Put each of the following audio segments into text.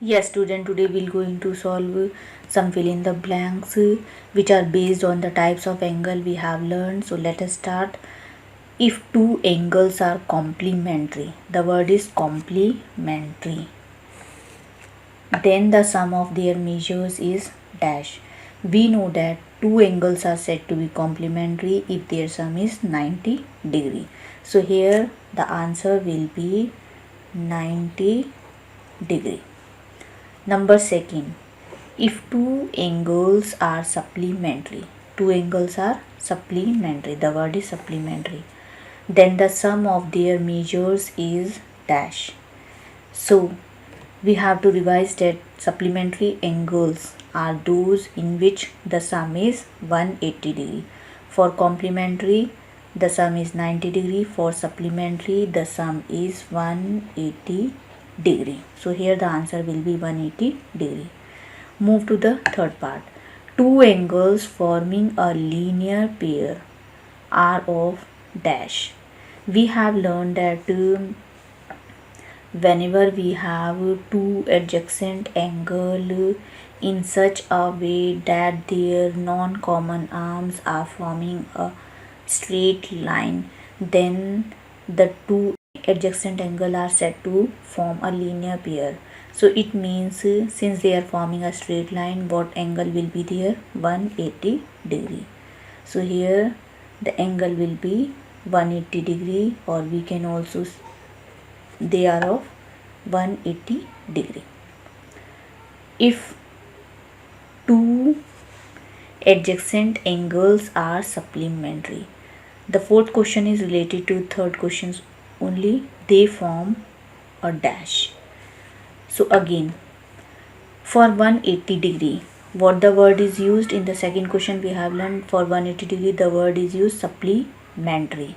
Yes, student, today we're going to solve some fill in the blanks which are based on the types of angle we have learned. So let us start. If two angles are complementary, the word is complementary, then the sum of their measures is dash. We know that two angles are said to be complementary if their sum is 90 degree. So here the answer will be 90 degree. Number second, if two angles are supplementary, the word is supplementary, then the sum of their measures is dash. So we have to revise that supplementary angles are those in which the sum is 180 degree. For complementary, the sum is 90 degree. For supplementary, the sum is 180 degree. So here the answer will be 180 degree. Move to the third part. Two angles forming a linear pair are of dash. We have learned that whenever we have two adjacent angle in such a way that their non-common arms are forming a straight line, then the two adjacent angle are said to form a linear pair. So it means since they are forming a straight line, what angle will be there? 180 degree. So here the angle will be 180 degree, or we can also they are of 180 degree. If two adjacent angles are supplementary, the fourth question is related to third questions only. They form a dash. So again, for 180 degree, what the word is used in the second question we have learned. For 180 degree, the word is used supplementary.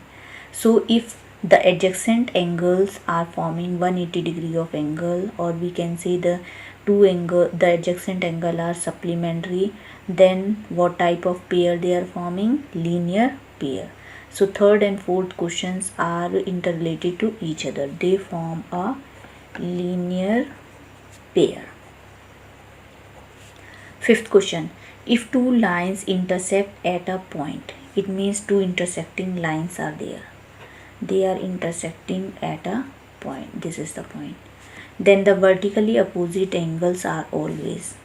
So if the adjacent angles are forming 180 degree of angle, or we can say the adjacent angle are supplementary, then what type of pair they are forming? Linear pair. So third and fourth questions are interrelated to each other. They form a linear pair. Fifth question, if two lines intersect at a point, it means two intersecting lines are there. They are intersecting at a point. This is the point. Then the vertically opposite angles are always.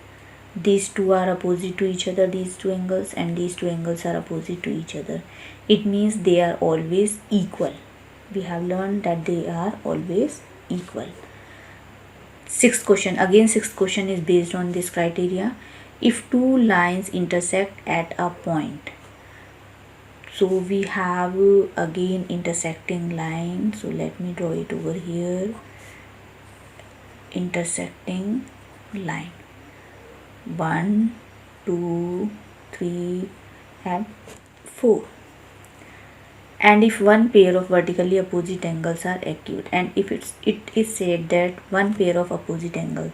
These two are opposite to each other, these two angles, and these two angles are opposite to each other. It means they are always equal. We have learned that they are always equal. Sixth question, again sixth question is based on this criteria. If two lines intersect at a point, so we have again intersecting line. So let me draw it over here. Intersecting line 1, 2, 3 and 4. And if one pair of vertically opposite angles are acute, and if it is said that one pair of opposite angles,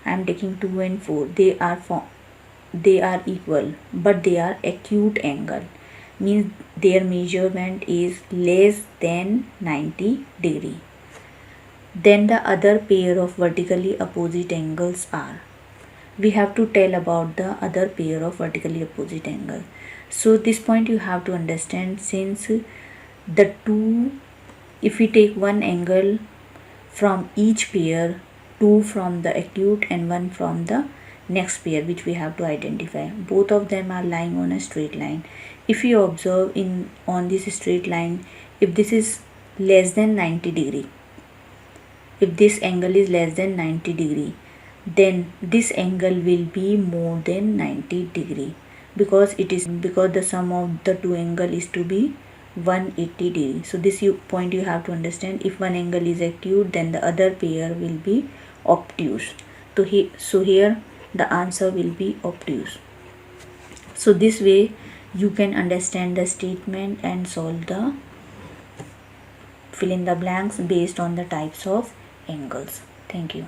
I am taking 2 and 4, they are equal but they are acute angle, means their measurement is less than 90 degree. Then the other pair of vertically opposite angles are, we have to tell about the other pair of vertically opposite angle. So this point you have to understand, since the two, if we take one angle from each pair, two from the acute and one from the next pair which we have to identify, both of them are lying on a straight line. If you observe on this straight line, if this is less than 90 degree, if this angle is less than 90 degree, then this angle will be more than 90 degree, because the sum of the two angle is to be 180 degree. So this point you have to understand. If one angle is acute, then the other pair will be obtuse. So here the answer will be obtuse. So this way you can understand the statement and solve the fill in the blanks based on the types of angles. Thank you.